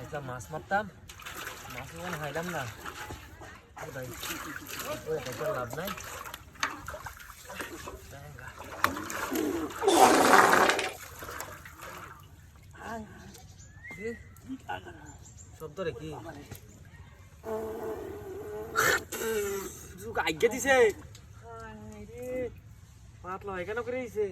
একটা মাছ মারতাম, মাছ মনে হাইলাম না, লাভ নাই। শব্দ রে কি আজ্ঞা দিছে, পাতলা হয় কেন করে দিছে?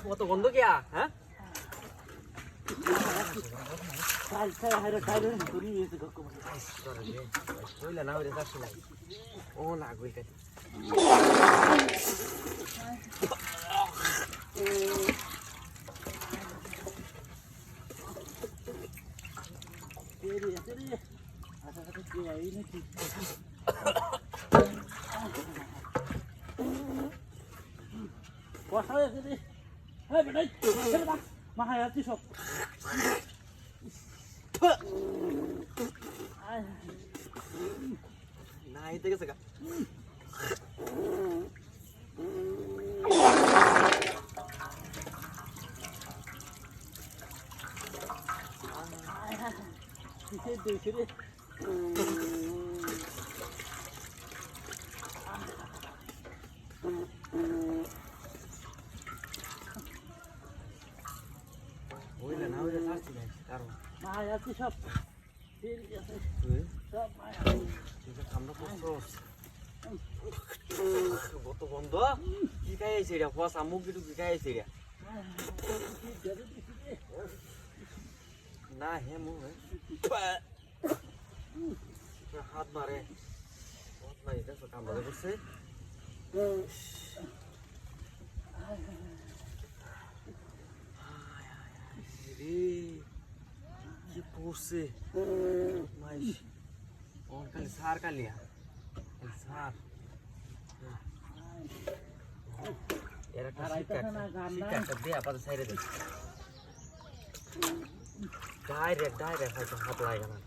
কত গন্ধ কিয়া? হ্যাঁ না ও না না এতে গেছে গা হইলে না হইলে ছাড়ছি না কারণ সব ঠান্ডা করছোস কত বন্ধ কি খাইছে রে ফসা মুখ কিছু কি খাইছে রে না হে মুখ হাত মারে হাত মারি দেখো কামড়া করছে কি পড়ছে মাইশ ওর খালি সার কালিয়া সার এর একটা শিক্ষা দে আপাতত সাইডে দে ডাইরেক্ট হয়তো হাত লাগে না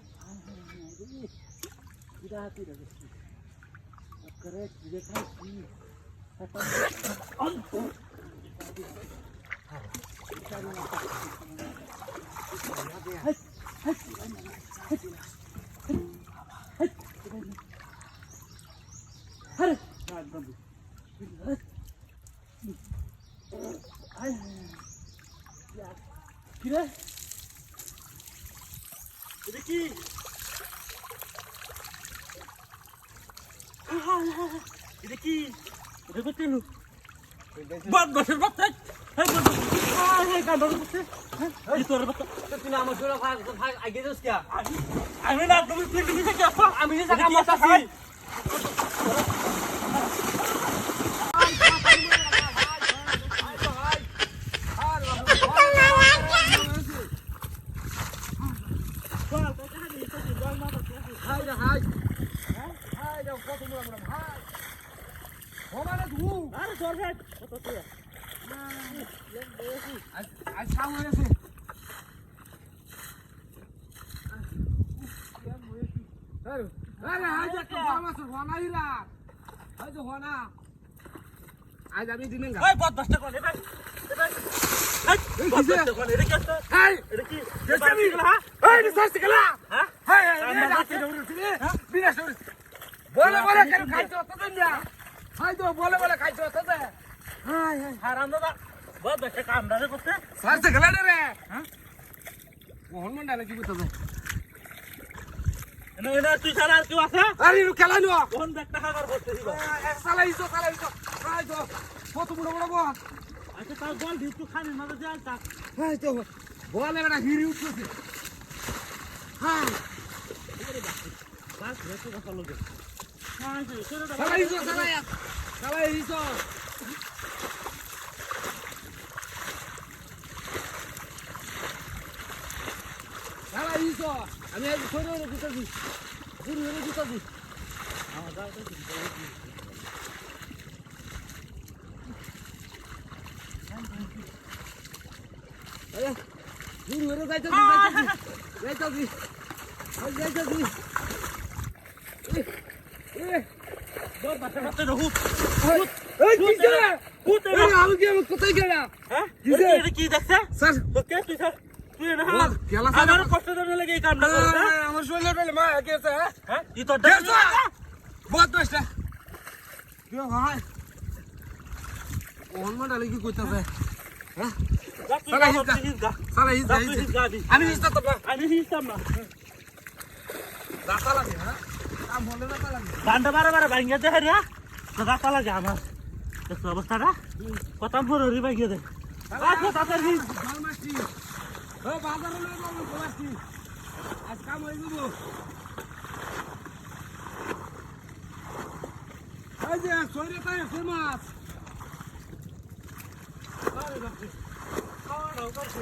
আজ আমি দিনে বলে খাইতে হতে কামড়া করতে গেলা রে মোহন মন্ডা নাকি বুঝতে তুই ছাড়া আর কেউ আছে? আরে খেলা নো কোন ব্যাগটা খাবার করতে দিবা চালাইছো কত বড় বল আচ্ছা তার বল দিই তুই খানির মাঝে যা তা এই তো বল এবারে হিরি উঠছে হ্যাঁ বাস রেতো কথা লগে হ্যাঁ চালাইছো আমি আজ ছোট হয়ে দিতেছি গুরু হয়ে দিতেছি গুরু হয়ে যাইতেছি বাচ্চা বাচ্চা হুট এই কি রে হুট এই আমি কোথায় গেলাম হ্যাঁ কিসে? এটা কি দেখছ স্যার ওকে তুই স্যার তুই না ও, খেলা স্যার। আমার কষ্ট দেওয়ার লাগে এই কামটা করছ আমার শরীরে ফেলে মা গেছে হ্যাঁ ই তো বহুত দশটা কি ভাই ওন মাডা লাগি কইতাছে হ্যাঁ সালা হিজা আমি হিজা তো আমি হিসাব না দাতা লাগে হ্যাঁ কাম হলে দাতা লাগে বান্ডা বারে বারে ভাঙ্গা দে রে দাতা লাগে আমার দেখো অবস্থাটা কত ফররি ভাঙ্গা দে আচ্ছা দাতার কি ভাল মাছি ও বাজারে লই যাবো মাছি আজ কাম হই যাব এই যে সইরে তাই আছে মাছ আরে বাপরে খাওয়া দাও করছি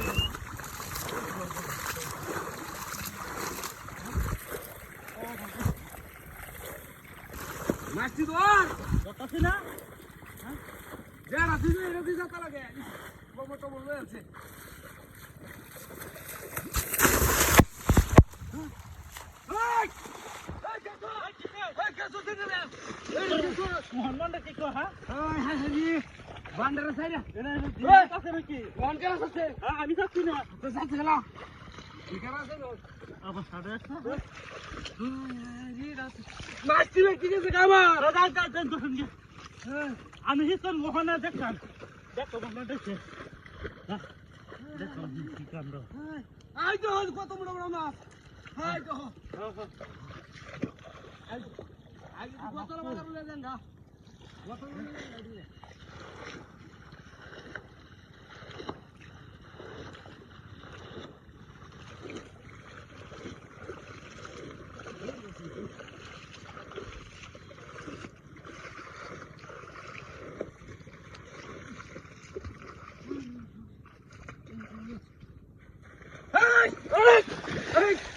মাছটি তো কতছি না যারা দিবে এর দিকে দাতা লাগে বড় তো বড় আছে মোহাম্মদ কি কো হ্যাঁ বান্দারা সাইরা কাছে নাকি কোন কেন আছে আমি থাকছি না তো সাথে গেলাম কি করা আছে অবস্থাটা আছে মাছটি কি গেছে কামার রাজা দেন তো শুনগে আমি হিসাব মোহনা দেখলাম দেখো মোহনা দেখছে দেখো কি কাণ্ড আই তো কত বড় বড় মাছ আই তো আই কত বড় বাজার লয়ে যান গা কত বড় লয়ে যান Hey! Hey! Hey!